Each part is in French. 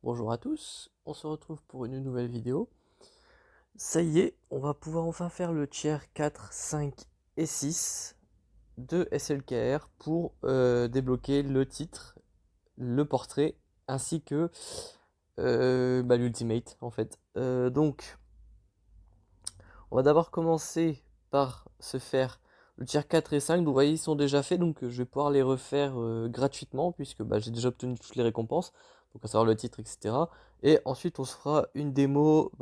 Bonjour à tous, on se retrouve pour une nouvelle vidéo. Ça y est, on va pouvoir enfin faire le tiers 4, 5 et 6 de SLKR pour débloquer le titre, le portrait, ainsi que l'ultimate en fait. Donc, on va d'abord commencer par se faire le tiers 4 et 5. Donc, vous voyez, ils sont déjà faits, donc je vais pouvoir les refaire gratuitement, puisque j'ai déjà obtenu toutes les récompenses, donc à savoir le titre, etc. Et ensuite, on se fera une démo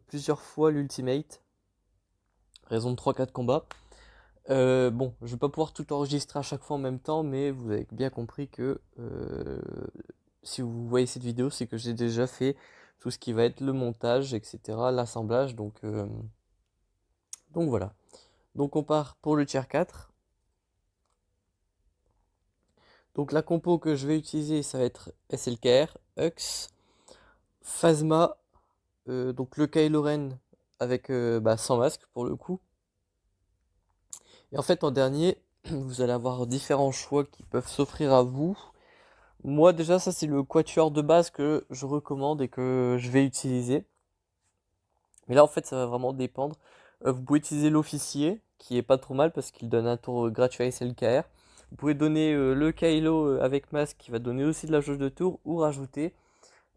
plusieurs fois l'ultimate, raison de 3-4 combats. Bon, je vais pas pouvoir tout enregistrer à chaque fois en même temps, mais vous avez bien compris que si vous voyez cette vidéo, c'est que j'ai déjà fait tout ce qui va être le montage, etc., l'assemblage, donc voilà. Donc on part pour le tier 4. Donc la compo que je vais utiliser, ça va être SLKR, Hux, Phasma, donc le Kylo Ren avec sans masque pour le coup. Et en fait en dernier, vous allez avoir différents choix qui peuvent s'offrir à vous. Moi déjà ça c'est le quatuor de base que je recommande et que je vais utiliser. Mais là en fait ça va vraiment dépendre. Vous pouvez utiliser l'officier qui est pas trop mal parce qu'il donne un tour gratuit à SLKR. Vous pouvez donner le Kylo avec masque qui va donner aussi de la jauge de tour ou rajouter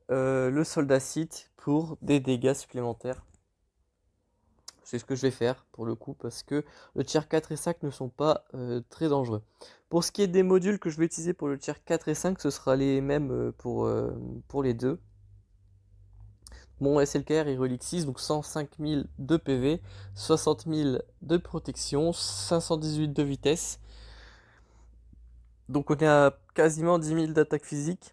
le soldat Sith pour des dégâts supplémentaires. C'est ce que je vais faire pour le coup parce que le tier 4 et 5 ne sont pas très dangereux. Pour ce qui est des modules que je vais utiliser pour le tier 4 et 5, ce sera les mêmes pour les deux. Mon SLKR il relique 6, donc 105 000 de PV, 60 000 de protection, 518 de vitesse. Donc on est à quasiment 10 000 d'attaque physique.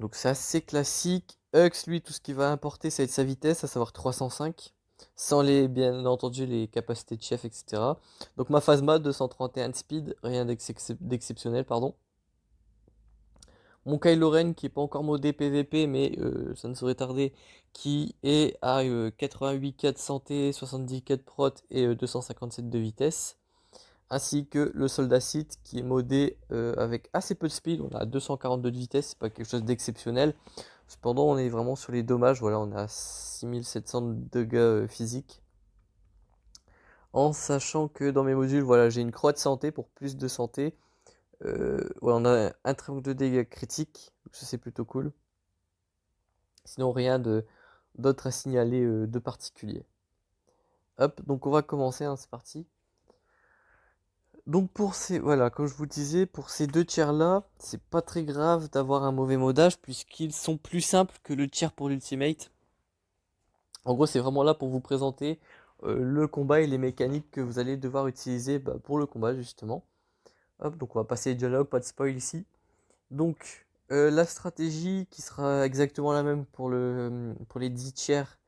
Donc c'est assez classique. Hux, lui, tout ce qu'il va importer, ça va être sa vitesse, à savoir 305. Sans bien entendu les capacités de chef, etc. Donc ma Phasma, 231 de speed, rien d'exceptionnel, pardon. Mon Kylo Ren, qui est pas encore modé PVP, mais ça ne saurait tarder, qui est à 88K de santé, 70K de prot et 257 de vitesse. Ainsi que le soldat Sith qui est modé avec assez peu de speed, on a 242 de vitesse, c'est pas quelque chose d'exceptionnel. Cependant, on est vraiment sur les dommages, voilà, on a 6700 de dégâts physiques. En sachant que dans mes modules, voilà, j'ai une croix de santé pour plus de santé. Voilà, on a un triangle de dégâts critiques, donc ça c'est plutôt cool. Sinon, rien d'autre à signaler de particulier. Hop, donc on va commencer, hein, c'est parti. Donc voilà, comme je vous disais, pour ces deux tiers-là, c'est pas très grave d'avoir un mauvais modage puisqu'ils sont plus simples que le tiers pour l'ultimate. En gros, c'est vraiment là pour vous présenter le combat et les mécaniques que vous allez devoir utiliser pour le combat justement. Hop, donc on va passer les dialogues, pas de spoil ici. Donc la stratégie qui sera exactement la même pour les 10 tiers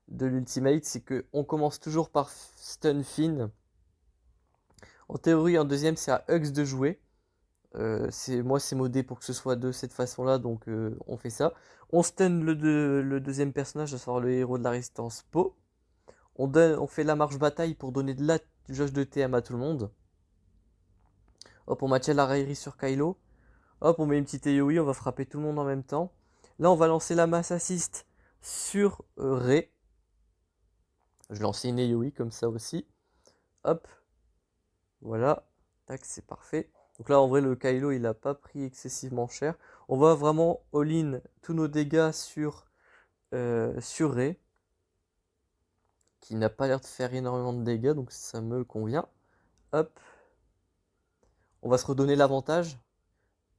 de l'ultimate, c'est que on commence toujours par stun Finn. En théorie, en deuxième, c'est à Hux de jouer. C'est modé pour que ce soit de cette façon-là, donc on fait ça. On stun le deuxième personnage, à savoir le héros de la résistance Po. On fait la marche bataille pour donner de la jauge de TM à tout le monde. Hop, on maintient la raillerie sur Kylo. Hop, on met une petite AoE, on va frapper tout le monde en même temps. Là, on va lancer la masse assist sur Rey. Je lance une AoE comme ça aussi. Hop, voilà. Tac, c'est parfait. Donc là, en vrai, le Kylo, il n'a pas pris excessivement cher. On va vraiment all-in tous nos dégâts sur Rey, qui n'a pas l'air de faire énormément de dégâts, donc ça me convient. Hop, on va se redonner l'avantage,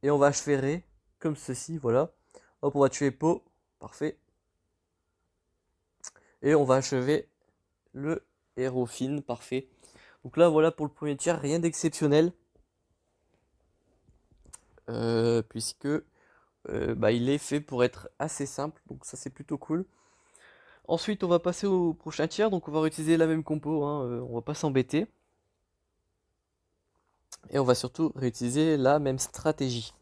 et on va achever Rey, comme ceci, voilà. Hop, on va tuer Po, parfait. Et on va achever le héros Finn, parfait. Donc là, voilà pour le premier tiers, rien d'exceptionnel, puisque il est fait pour être assez simple, donc ça c'est plutôt cool. Ensuite, on va passer au prochain tiers, donc on va réutiliser la même compo, hein, on va pas s'embêter. Et on va surtout réutiliser la même stratégie.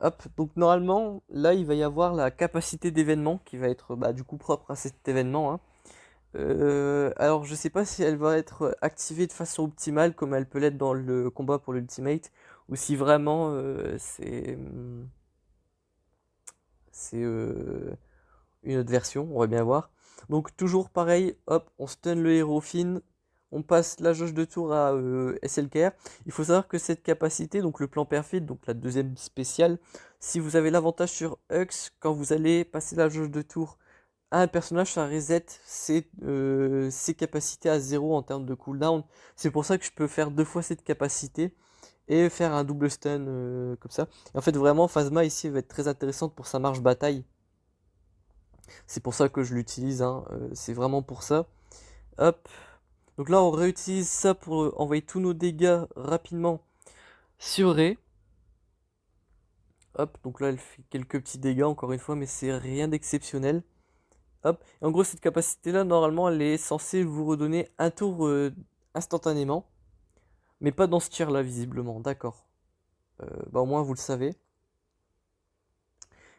Hop, donc normalement, là, il va y avoir la capacité d'événement qui va être du coup propre à cet événement, hein. Alors, je sais pas si elle va être activée de façon optimale comme elle peut l'être dans le combat pour l'ultimate, ou si vraiment c'est une autre version, on va bien voir. Donc toujours pareil, hop, on stun le héros Finn, on passe la jauge de tour à SLKR. Il faut savoir que cette capacité, donc le plan perfide, donc la deuxième spéciale, si vous avez l'avantage sur Hux, quand vous allez passer la jauge de tour à un personnage, ça reset ses capacités à 0 en termes de cooldown. C'est pour ça que je peux faire 2 fois cette capacité et faire un double stun comme ça. Et en fait, vraiment, Phasma ici va être très intéressante pour sa marche bataille. C'est pour ça que je l'utilise, hein. C'est vraiment pour ça. Hop. Donc là, on réutilise ça pour envoyer tous nos dégâts rapidement sur Rey. Hop, donc là, elle fait quelques petits dégâts, encore une fois, mais c'est rien d'exceptionnel. Hop. Et en gros, cette capacité-là, normalement, elle est censée vous redonner un tour instantanément. Mais pas dans ce tir-là, visiblement. D'accord. Bah, au moins, vous le savez.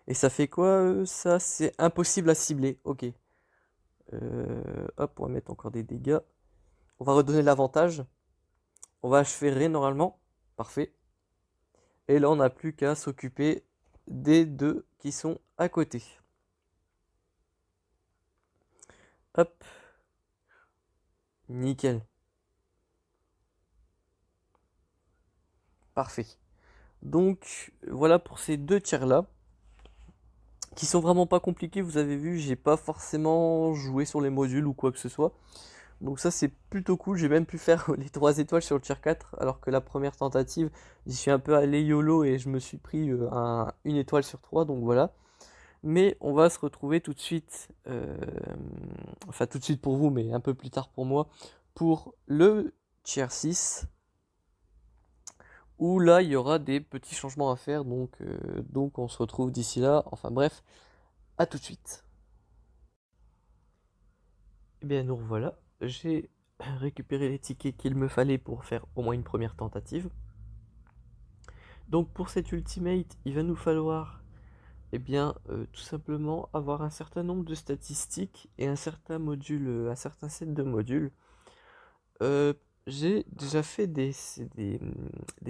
Et ça fait quoi, ça? C'est impossible à cibler. Ok. Hop, on va mettre encore des dégâts. On va redonner l'avantage. On va achever Rey normalement. Parfait. Et là, on n'a plus qu'à s'occuper des deux qui sont à côté. Hop. Nickel. Parfait. Donc, voilà pour ces deux tiers-là. Qui sont vraiment pas compliqués. Vous avez vu, j'ai pas forcément joué sur les modules ou quoi que ce soit. Donc ça, c'est plutôt cool. J'ai même pu faire les 3 étoiles sur le tier 4. Alors que la première tentative, j'y suis un peu allé YOLO et je me suis pris une étoile sur 3. Donc voilà. Mais on va se retrouver tout de suite, enfin tout de suite pour vous, mais un peu plus tard pour moi, pour le tier 6, où là il y aura des petits changements à faire, donc on se retrouve d'ici là, enfin bref, à tout de suite. Et bien nous revoilà, j'ai récupéré les tickets qu'il me fallait pour faire au moins une première tentative. Donc pour cet ultimate, il va nous falloir eh bien, tout simplement avoir un certain nombre de statistiques et un certain module, un certain set de modules. Euh, j'ai déjà fait des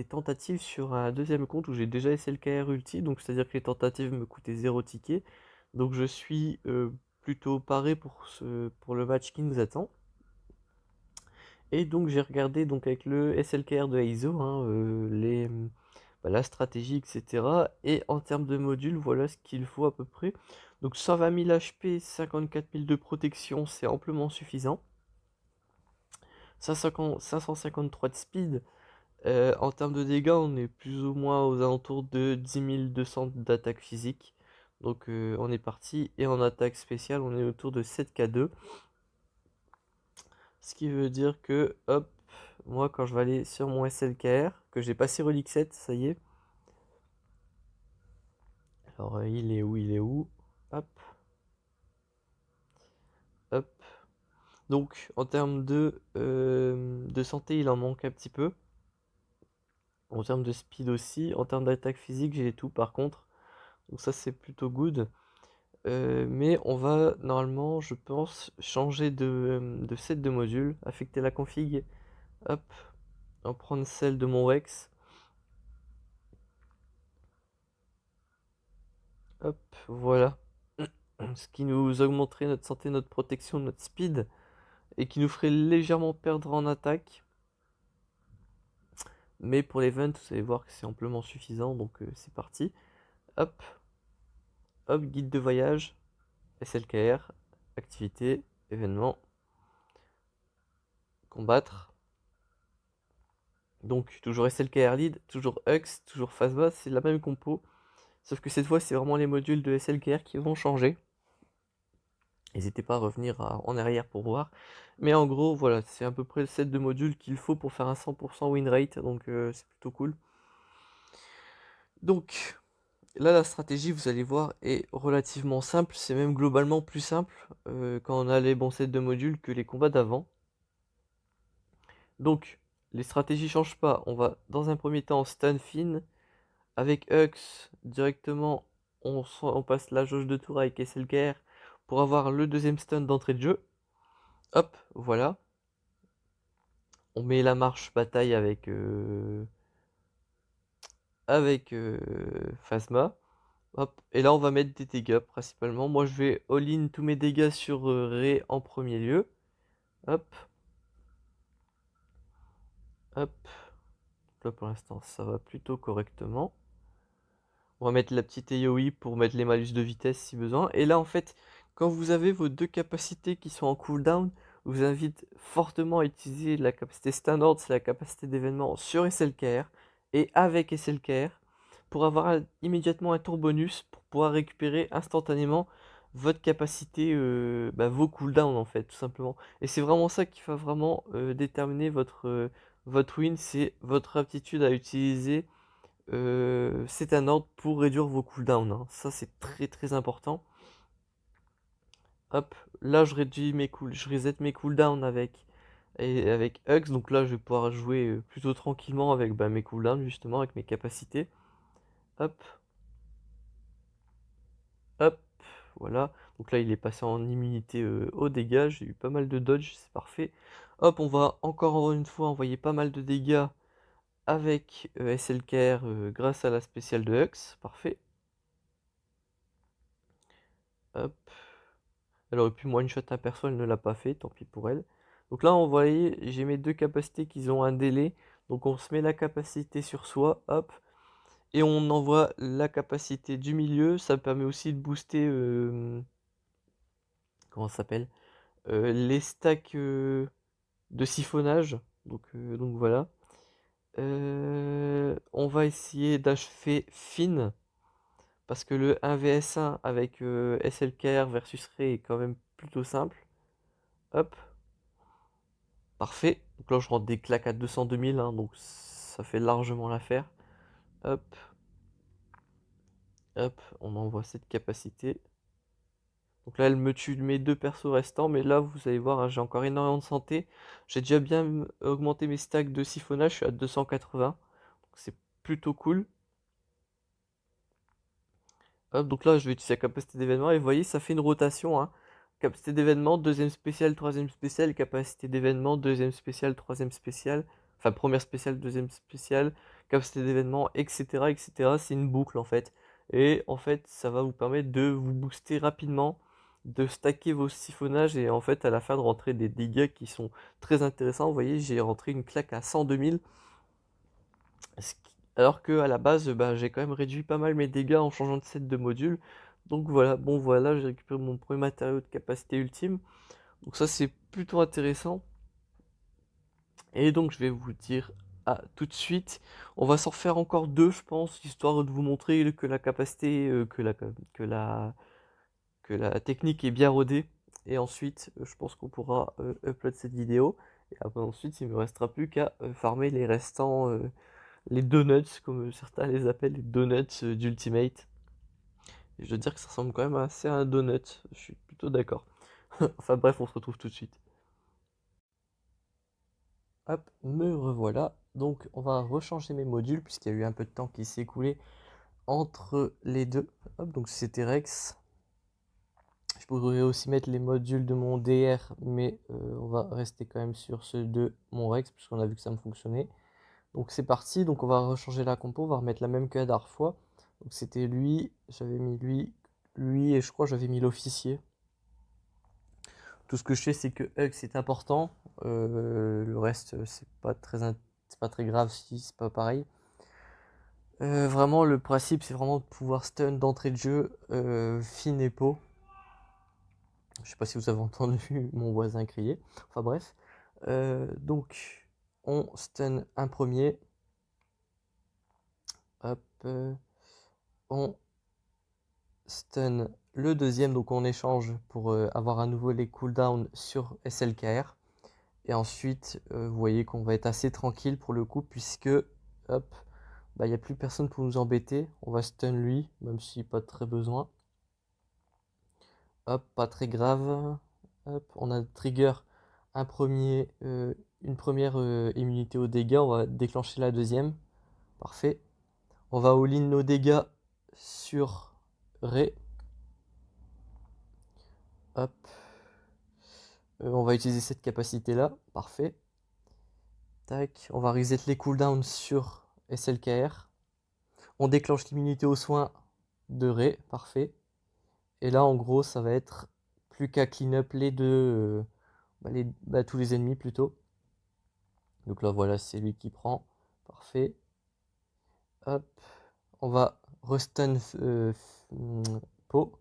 tentatives sur un deuxième compte où j'ai déjà SLKR ulti, donc c'est-à-dire que les tentatives me coûtaient 0 ticket. Donc je suis plutôt paré pour le match qui nous attend. Et donc j'ai regardé donc avec le SLKR de Aizo, hein, la stratégie, etc. Et en termes de modules, voilà ce qu'il faut à peu près. Donc 120 000 HP, 54 000 de protection, c'est amplement suffisant. 553 de speed. En termes de dégâts, on est plus ou moins aux alentours de 10 200 d'attaque physique. Donc on est parti. Et en attaque spéciale, on est autour de 7k2. Ce qui veut dire que, hop, moi quand je vais aller sur mon SLKR, que j'ai passé Relic 7, ça y est. Alors il est où? Il est où? Hop, hop. Donc en termes de santé, il en manque un petit peu. En termes de speed aussi. En termes d'attaque physique, j'ai tout par contre. Donc ça c'est plutôt good. Mais on va normalement, je pense, changer de set de module. Affecter la config. Hop, en prendre celle de mon Rex. Hop, voilà. Ce qui nous augmenterait notre santé, notre protection, notre speed. Et qui nous ferait légèrement perdre en attaque. Mais pour l'event, vous allez voir que c'est amplement suffisant. Donc c'est parti. Hop, hop, guide de voyage. SLKR. Activité. Événement. Combattre. Donc toujours SLKR lead. Toujours Hux. Toujours Phasma. C'est la même compo. Sauf que cette fois, c'est vraiment les modules de SLKR qui vont changer. N'hésitez pas à revenir en arrière pour voir. Mais en gros, voilà, c'est à peu près le set de modules qu'il faut pour faire un 100% win rate. Donc c'est plutôt cool. Donc là, la stratégie, vous allez voir, est relativement simple. C'est même globalement plus simple quand on a les bons sets de modules que les combats d'avant. Donc, les stratégies changent pas. On va dans un premier temps stun Finn. Avec Hux, directement, on passe la jauge de tour avec SLKR pour avoir le deuxième stun d'entrée de jeu. Hop, voilà. On met la marche bataille avec Phasma. Hop, et là on va mettre des dégâts principalement. Moi je vais all-in tous mes dégâts sur Ré en premier lieu. Hop, hop. Là pour l'instant ça va plutôt correctement. On va mettre la petite AoE pour mettre les malus de vitesse si besoin. Et là en fait, quand vous avez vos deux capacités qui sont en cooldown, je vous invite fortement à utiliser la capacité standard, c'est la capacité d'événement sur SLKR et avec SLKR pour avoir immédiatement un tour bonus pour pouvoir récupérer instantanément votre capacité, vos cooldowns en fait, tout simplement. Et c'est vraiment ça qui va vraiment déterminer votre win, c'est votre aptitude à utiliser c'est un ordre pour réduire vos cooldowns, hein. Ça c'est très très important. Hop, là je réduis je reset mes cooldowns avec Hugs, donc là je vais pouvoir jouer plutôt tranquillement avec mes cooldowns justement, avec mes capacités. Hop, hop, voilà. Donc là il est passé en immunité aux dégâts, j'ai eu pas mal de dodge, c'est parfait. Hop, on va encore une fois envoyer pas mal de dégâts avec SLKR grâce à la spéciale de Hux, parfait. Hop. Elle aurait pu one-shot un perso, elle ne l'a pas fait, tant pis pour elle. Donc là, on voyait, j'ai mes deux capacités qui ont un délai. Donc on se met la capacité sur soi, hop. Et on envoie la capacité du milieu. Ça permet aussi de booster, comment ça s'appelle? Les stacks de siphonnage. Donc voilà. On va essayer d'achever Finn. Parce que le 1vs1 avec SLKR versus Ray est quand même plutôt simple. Hop. Parfait. Donc là, je rentre des claques à 202 000, hein, donc ça fait largement l'affaire. Hop, hop, on envoie cette capacité. Donc là, elle me tue mes deux persos restants, mais là, vous allez voir, hein, j'ai encore énormément de santé. J'ai déjà bien augmenté mes stacks de siphonnage, je suis à 280. Donc c'est plutôt cool. Hop, donc là, je vais utiliser la capacité d'événement, et vous voyez, ça fait une rotation, hein. Capacité d'événement, deuxième spéciale, troisième spéciale, capacité d'événement, deuxième spéciale, troisième spéciale, enfin première spéciale, deuxième spéciale, capacité d'événement, etc., etc. C'est une boucle en fait. Et en fait, ça va vous permettre de vous booster rapidement, de stacker vos siphonnages et en fait, à la fin, de rentrer des dégâts qui sont très intéressants. Vous voyez, j'ai rentré une claque à 102 000. Alors que à la base, j'ai quand même réduit pas mal mes dégâts en changeant de set de module. Donc voilà, bon voilà, j'ai récupéré mon premier matériau de capacité ultime. Donc ça c'est plutôt intéressant. Et donc je vais vous dire à tout de suite. On va s'en refaire encore deux, je pense, histoire de vous montrer que la capacité, que la technique est bien rodée. Et ensuite, je pense qu'on pourra upload cette vidéo. Et après ensuite, il ne me restera plus qu'à farmer les restants. Les donuts, comme certains les appellent, les donuts d'Ultimate. Et je dois dire que ça ressemble quand même assez à un donut, je suis plutôt d'accord. Enfin bref, on se retrouve tout de suite. Hop, me revoilà. Donc on va rechanger mes modules, puisqu'il y a eu un peu de temps qui s'est écoulé entre les deux. Hop, donc c'était Rex. Je pourrais aussi mettre les modules de mon DR, mais on va rester quand même sur ceux de mon Rex, puisqu'on a vu que ça me fonctionnait. Donc c'est parti, donc on va rechanger la compo, on va remettre la même que la dernière fois. Donc c'était lui, j'avais mis lui et je crois que j'avais mis l'officier. Tout ce que je sais c'est que Hug c'est important, le reste c'est pas très grave si c'est pas pareil. Vraiment le principe c'est vraiment de pouvoir stun d'entrée de jeu Finn et Po. Je sais pas si vous avez entendu mon voisin crier, enfin bref. Donc on stun un premier. Hop, on stun le deuxième, donc on échange pour avoir à nouveau les cooldowns sur SLKR. Et ensuite, vous voyez qu'on va être assez tranquille pour le coup, puisque hop, il n'y a plus personne pour nous embêter. On va stun lui, même si pas très besoin. Hop, pas très grave. Hop, on a trigger une première immunité aux dégâts. On va déclencher la deuxième. Parfait. On va all-in nos dégâts sur Ray. Hop. On va utiliser cette capacité-là. Parfait. Tac. On va reset les cooldowns sur SLKR. On déclenche l'immunité aux soins de Ré, parfait. Et là, en gros, ça va être plus qu'à clean up les deux, tous les ennemis plutôt. Donc là, voilà, c'est lui qui prend. Parfait. Hop. On va restun Po.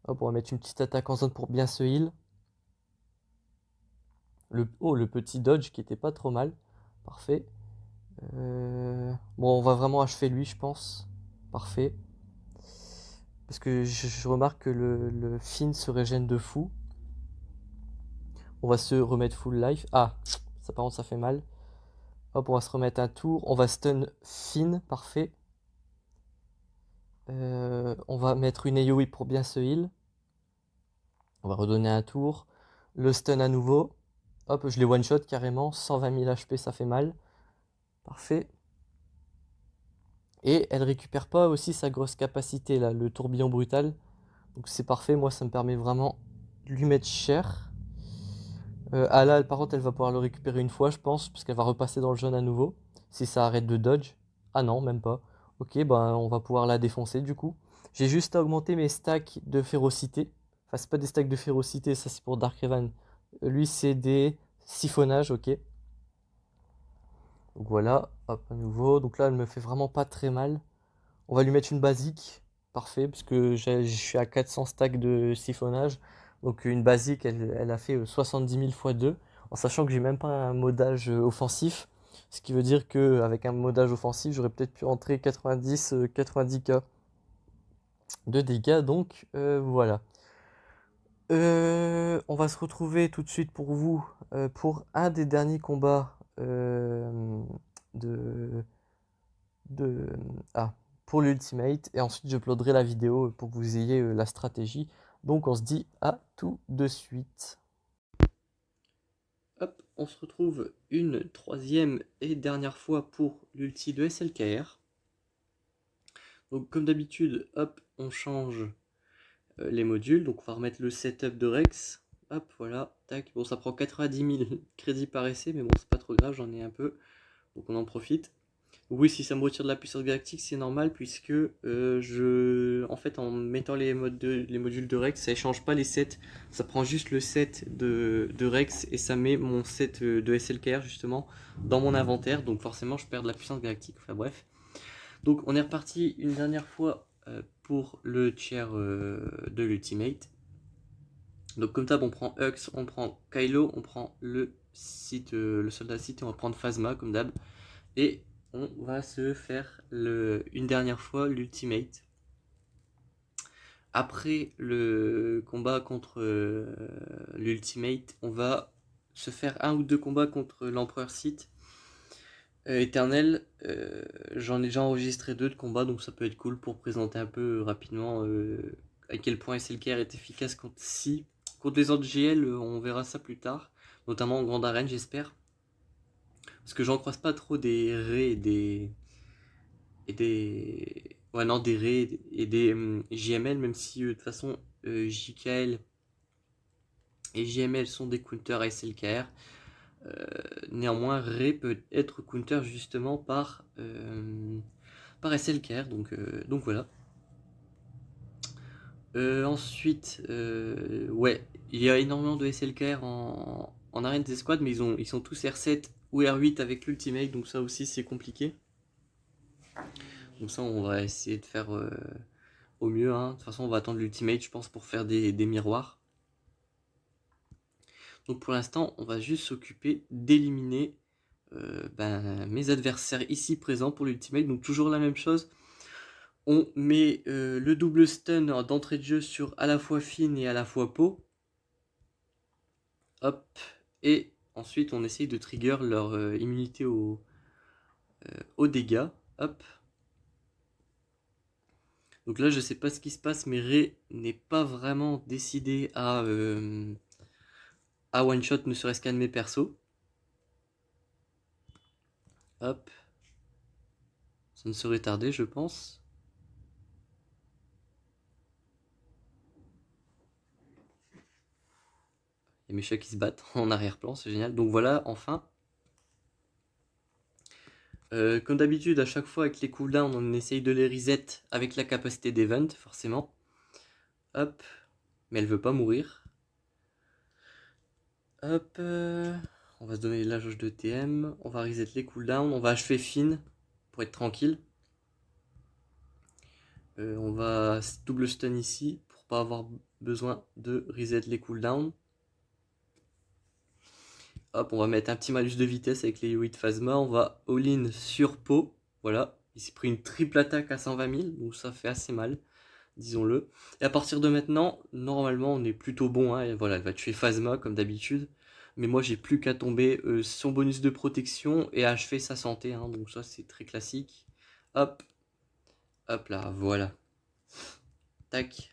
Hop, on va mettre une petite attaque en zone pour bien se heal. Le petit dodge qui était pas trop mal. Parfait. Bon, on va vraiment achever lui, je pense. Parfait. Parce que je remarque que le Finn se régène de fou. On va se remettre full life. Ah, ça par contre ça fait mal. Hop, on va se remettre un tour. On va stun Finn, parfait. On va mettre une AoE pour bien se heal. On va redonner un tour. Le stun à nouveau. Hop, je l'ai one shot carrément. 120 000 HP, ça fait mal. Parfait. Et elle récupère pas aussi sa grosse capacité là, le tourbillon brutal. Donc c'est parfait, moi ça me permet vraiment de lui mettre cher. Ah là, par contre, elle va pouvoir le récupérer une fois, je pense, parce qu'elle va repasser dans le jaune à nouveau. Si ça arrête de dodge. Ah non, même pas. Ok, ben on va pouvoir la défoncer du coup. J'ai juste augmenté mes stacks de férocité. Enfin, c'est pas des stacks de férocité, ça c'est pour Darkraven. Lui, c'est des siphonnages, ok. Donc voilà, hop, à nouveau. Donc là, elle me fait vraiment pas très mal. On va lui mettre une basique. Parfait, parce que je suis à 400 stacks de siphonnage. Donc une basique, elle a fait 70 000 x 2. En sachant que j'ai même pas un modage offensif. Ce qui veut dire qu'avec un modage offensif, j'aurais peut-être pu rentrer 90k de dégâts. Donc voilà. On va se retrouver tout de suite pour vous pour un des derniers combats de, de ah, pour l'ultimate et ensuite je uploaderai la vidéo pour que vous ayez la stratégie. Donc on se dit à tout de suite. Hop, on se retrouve une troisième et dernière fois pour l'ulti de SLKR. Donc comme d'habitude, hop, on change les modules. Donc on va remettre le setup de Rex. Hop, voilà, tac. Bon, ça prend 90 000 crédits par essai, mais bon, c'est pas trop grave, j'en ai un peu. Donc on en profite. Oui, si ça me retire de la puissance galactique, c'est normal puisque en fait, en mettant les modules de Rex, ça échange pas les sets. Ça prend juste le set de Rex et ça met mon set de SLKR justement dans mon inventaire. Donc forcément, je perds de la puissance galactique. Enfin bref. Donc on est reparti une dernière fois pour le tiers de l'ultimate. Donc comme ça, on prend Hux, on prend Kylo, on prend le soldat site et on va prendre Phasma comme d'hab. Et on va se faire une dernière fois l'ultimate. Après le combat contre l'ultimate, on va se faire un ou deux combats contre l'empereur Sith éternel. J'en ai déjà enregistré deux de combats, donc ça peut être cool pour présenter un peu rapidement à quel point SLKR est efficace contre si. Contre les autres GL, on verra ça plus tard, notamment en grande arène, j'espère. Parce que j'en croise pas trop des raids ouais, non, des raids et des JML, même si de toute façon JKL et JML sont des counters à SLKR. Néanmoins, Ray peut être counter justement par SLKR, donc voilà. Ensuite, ouais, il y a énormément de SLKR en arène des squads, mais ils sont tous R7 ou R8 avec l'ultimate, donc ça aussi c'est compliqué. Donc ça, on va essayer de faire au mieux. Hein. De toute façon, on va attendre l'ultimate, je pense, pour faire des miroirs. Donc pour l'instant, on va juste s'occuper d'éliminer mes adversaires ici présents pour l'ultimate. Donc toujours la même chose. On met le double stun d'entrée de jeu sur à la fois Finn et à la fois Po. Hop. Et ensuite, on essaye de trigger leur immunité aux dégâts. Hop. Donc là, je sais pas ce qui se passe, mais Ray n'est pas vraiment décidé à one shot ne serait-ce qu'un de mes persos. Hop. Ça ne serait tardé, je pense. Il y a mes chats qui se battent en arrière-plan, c'est génial. Donc voilà, enfin. Comme d'habitude, à chaque fois avec les cooldowns, on essaye de les reset avec la capacité d'event, forcément. Hop, mais elle veut pas mourir. Hop, on va se donner la jauge de TM, on va reset les cooldowns, on va achever Finn pour être tranquille. On va double stun ici pour pas avoir besoin de reset les cooldowns. Hop, on va mettre un petit malus de vitesse avec les Yui de Phasma. On va all-in sur Po. Voilà, il s'est pris une triple attaque à 120 000, donc ça fait assez mal, disons-le. Et à partir de maintenant, normalement, on est plutôt bon. Hein, et voilà, elle va tuer Phasma comme d'habitude. Mais moi, j'ai plus qu'à tomber son bonus de protection et achever sa santé. Hein, donc ça, c'est très classique. Hop, hop là, voilà. Tac.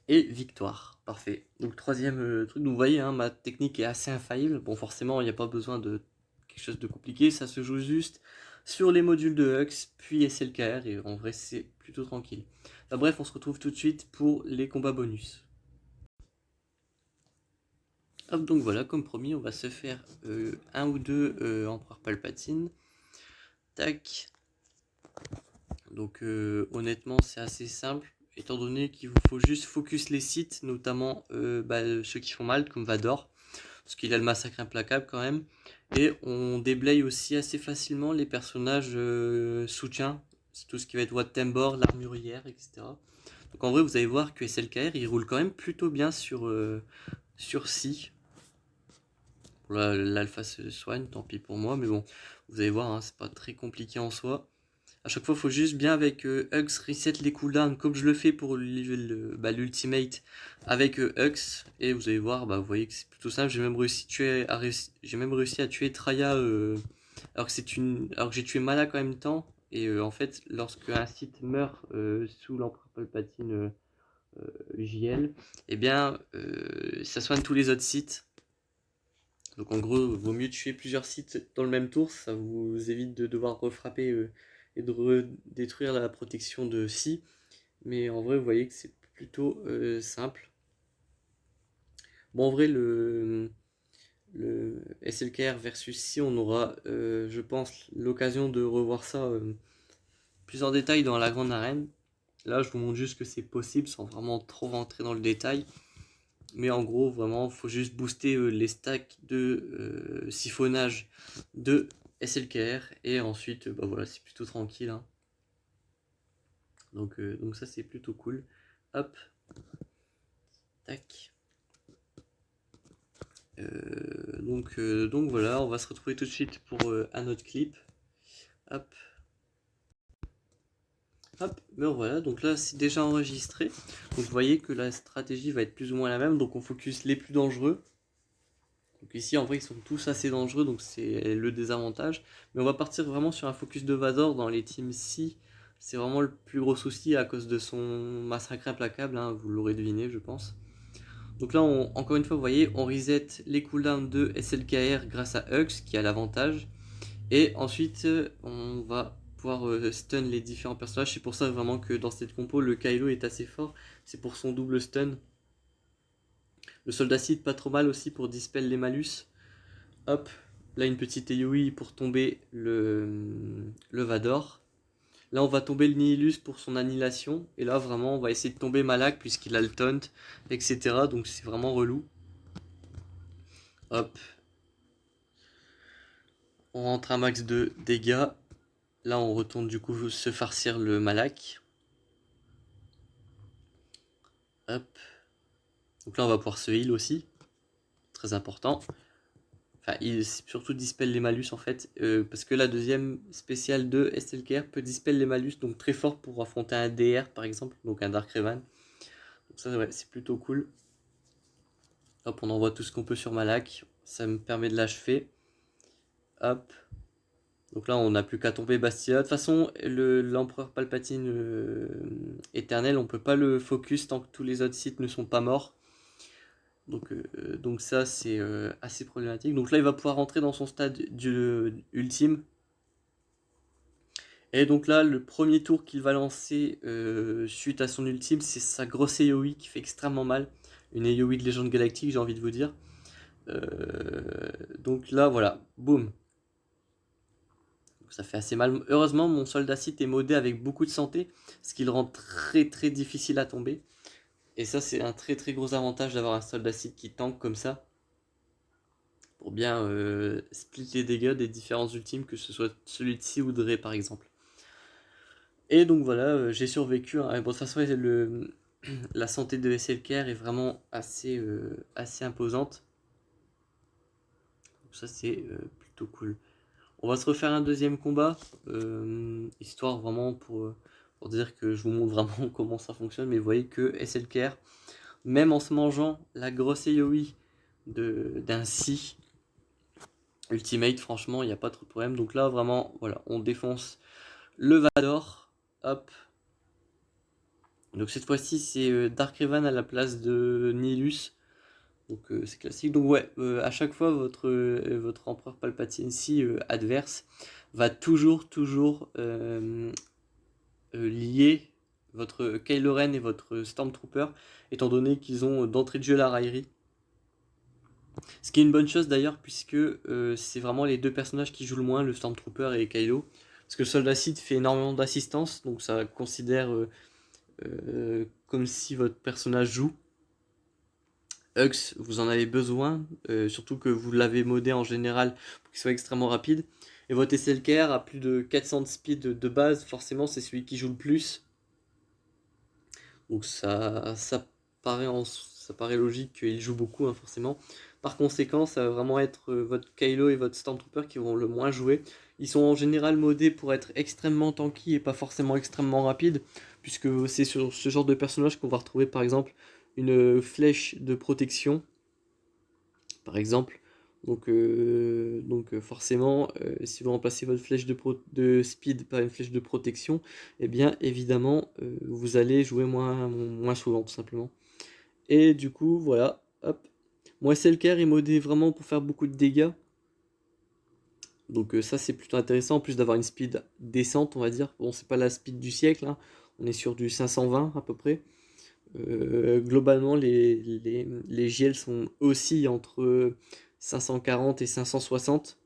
Et victoire. Parfait. Donc troisième truc, donc vous voyez, hein, ma technique est assez infaillible. Bon, forcément, il n'y a pas besoin de quelque chose de compliqué, ça se joue juste sur les modules de Hux, puis SLKR, et en vrai, c'est plutôt tranquille. Enfin, bref, on se retrouve tout de suite pour les combats bonus. Hop, donc voilà, comme promis, on va se faire un ou deux Empereur Palpatine. Tac. Donc honnêtement, c'est assez simple, étant donné qu'il vous faut juste focus les sites, notamment ceux qui font mal, comme Vador, parce qu'il a le massacre implacable quand même. Et on déblaye aussi assez facilement les personnages soutiens, c'est tout ce qui va être Wat Tambor, l'armurière, etc. Donc en vrai, vous allez voir que SLKR, il roule quand même plutôt bien sur Si. Pour l'alpha se soigne, tant pis pour moi, mais bon, vous allez voir, hein, c'est pas très compliqué en soi. À chaque fois, il faut juste bien avec Hux reset les cooldowns comme je le fais pour l'ultimate avec Hux. Et vous allez voir, vous voyez que c'est plutôt simple. J'ai même réussi à tuer Traya alors que j'ai tué Malak en même temps. Et en fait, lorsque un site meurt sous l'empereur Palpatine JL, eh bien, ça soigne tous les autres sites. Donc en gros, il vaut mieux tuer plusieurs sites dans le même tour, ça vous évite de devoir refrapper et de détruire la protection de Si. Mais en vrai, vous voyez que c'est plutôt simple. Bon, en vrai, le SLKR versus Si, on aura, je pense, l'occasion de revoir ça plus en détail dans la grande arène. Là, je vous montre juste que c'est possible sans vraiment trop rentrer dans le détail. Mais en gros, vraiment, il faut juste booster les stacks de siphonnage de SLKR. Et ensuite, voilà, c'est plutôt tranquille. Hein. Donc ça, c'est plutôt cool. Hop. Tac. Donc voilà, on va se retrouver tout de suite pour un autre clip. Hop. Hop, ben voilà, donc là c'est déjà enregistré. Donc vous voyez que la stratégie va être plus ou moins la même. Donc on focus les plus dangereux. Donc ici en vrai ils sont tous assez dangereux, donc c'est le désavantage. Mais on va partir vraiment sur un focus de Vador dans les teams Si. C'est vraiment le plus gros souci à cause de son massacre implacable, hein, vous l'aurez deviné je pense. Donc là encore une fois vous voyez on reset les cooldowns de SLKR grâce à Hux qui a l'avantage. Et ensuite on va pouvoir stun les différents personnages. C'est pour ça vraiment que dans cette compo le Kylo est assez fort. C'est pour son double stun. Le soldat Sith pas trop mal aussi pour dispel les malus. Hop, là une petite AoE pour tomber le Vador. Là on va tomber le Nihilus pour son annihilation. Et là vraiment on va essayer de tomber Malak puisqu'il a le taunt, etc. Donc c'est vraiment relou. Hop. On rentre un max de dégâts. Là on retourne du coup se farcir le Malak. Hop. Donc là on va pouvoir se heal aussi. Très important. Enfin, il surtout dispel les malus en fait, parce que la deuxième spéciale de SLKR peut dispel les malus, donc très fort pour affronter un DR par exemple, donc un Dark Revan. Donc ça ouais, c'est plutôt cool. Hop, on envoie tout ce qu'on peut sur Malak, ça me permet de l'achever. Hop. Donc là on n'a plus qu'à tomber Bastia. De toute façon, l'empereur Palpatine éternel, on peut pas le focus tant que tous les autres sites ne sont pas morts. Donc ça c'est assez problématique. Donc là il va pouvoir rentrer dans son stade ultime. Et donc là le premier tour qu'il va lancer suite à son ultime, c'est sa grosse AoE qui fait extrêmement mal. Une AoE de légende galactique j'ai envie de vous dire. Donc là voilà, boum. Ça fait assez mal. Heureusement, mon soldat Sith est modé avec beaucoup de santé, ce qui le rend très très difficile à tomber. Et ça, c'est un très très gros avantage d'avoir un soldat Sith qui tank comme ça, pour bien split les dégâts des différents ultimes, que ce soit celui de Si ou de Rey par exemple. Et donc voilà, j'ai survécu, hein. Bon, de toute façon, la santé de SLKR est vraiment assez imposante. Donc ça, c'est plutôt cool. On va se refaire un deuxième combat, histoire vraiment pour dire que je vous montre vraiment comment ça fonctionne. Mais vous voyez que SLKR, même en se mangeant la grosse AoE d'un Si Ultimate, franchement, il n'y a pas trop de problème. Donc là, vraiment, voilà, on défonce le Vador. Hop. Donc cette fois-ci, c'est Dark Revan à la place de Nihilus. Donc c'est classique. Donc ouais, à chaque fois, votre empereur Palpatine, si adverse, va toujours lier votre Kylo Ren et votre Stormtrooper, étant donné qu'ils ont d'entrée de jeu la raillerie. Ce qui est une bonne chose d'ailleurs, puisque c'est vraiment les deux personnages qui jouent le moins, le Stormtrooper et Kylo. Parce que le soldat Sith fait énormément d'assistance, donc ça considère comme si votre personnage joue. Hux, vous en avez besoin, surtout que vous l'avez modé en général pour qu'il soit extrêmement rapide. Et votre SLKR a plus de 400 de speed de base, forcément c'est celui qui joue le plus. Donc ça paraît logique qu'il joue beaucoup, hein, forcément. Par conséquent, ça va vraiment être votre Kylo et votre Stormtrooper qui vont le moins jouer. Ils sont en général modés pour être extrêmement tanky et pas forcément extrêmement rapides, puisque c'est sur ce genre de personnage qu'on va retrouver par exemple une flèche de protection, par exemple. Donc forcément, si vous remplacez votre flèche de speed par une flèche de protection, eh bien évidemment, vous allez jouer moins souvent, tout simplement. Et du coup, voilà, hop. Mon SLKR est modé vraiment pour faire beaucoup de dégâts. Donc ça, c'est plutôt intéressant, en plus d'avoir une speed décente, on va dire. Bon, c'est pas la speed du siècle, hein. On est sur du 520 à peu près. Globalement, les GL sont aussi entre 540 et 560.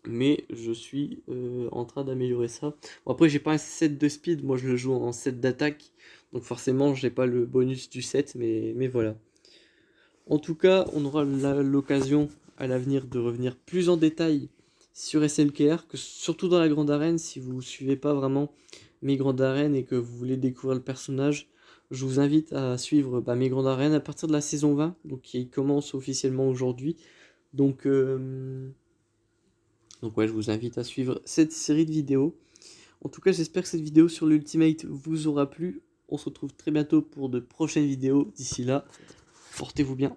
Mais je suis en train d'améliorer ça. Bon, après, j'ai pas un set de speed, moi je le joue en set d'attaque. Donc forcément, j'ai pas le bonus du set, mais voilà. En tout cas, on aura l'occasion à l'avenir de revenir plus en détail sur SLKR, que surtout dans la grande arène, si vous ne suivez pas vraiment mes grandes arènes et que vous voulez découvrir le personnage, je vous invite à suivre mes grandes arènes à partir de la saison 20, donc qui commence officiellement aujourd'hui. Donc, donc ouais, je vous invite à suivre cette série de vidéos. En tout cas, j'espère que cette vidéo sur l'Ultimate vous aura plu. On se retrouve très bientôt pour de prochaines vidéos. D'ici là, portez-vous bien.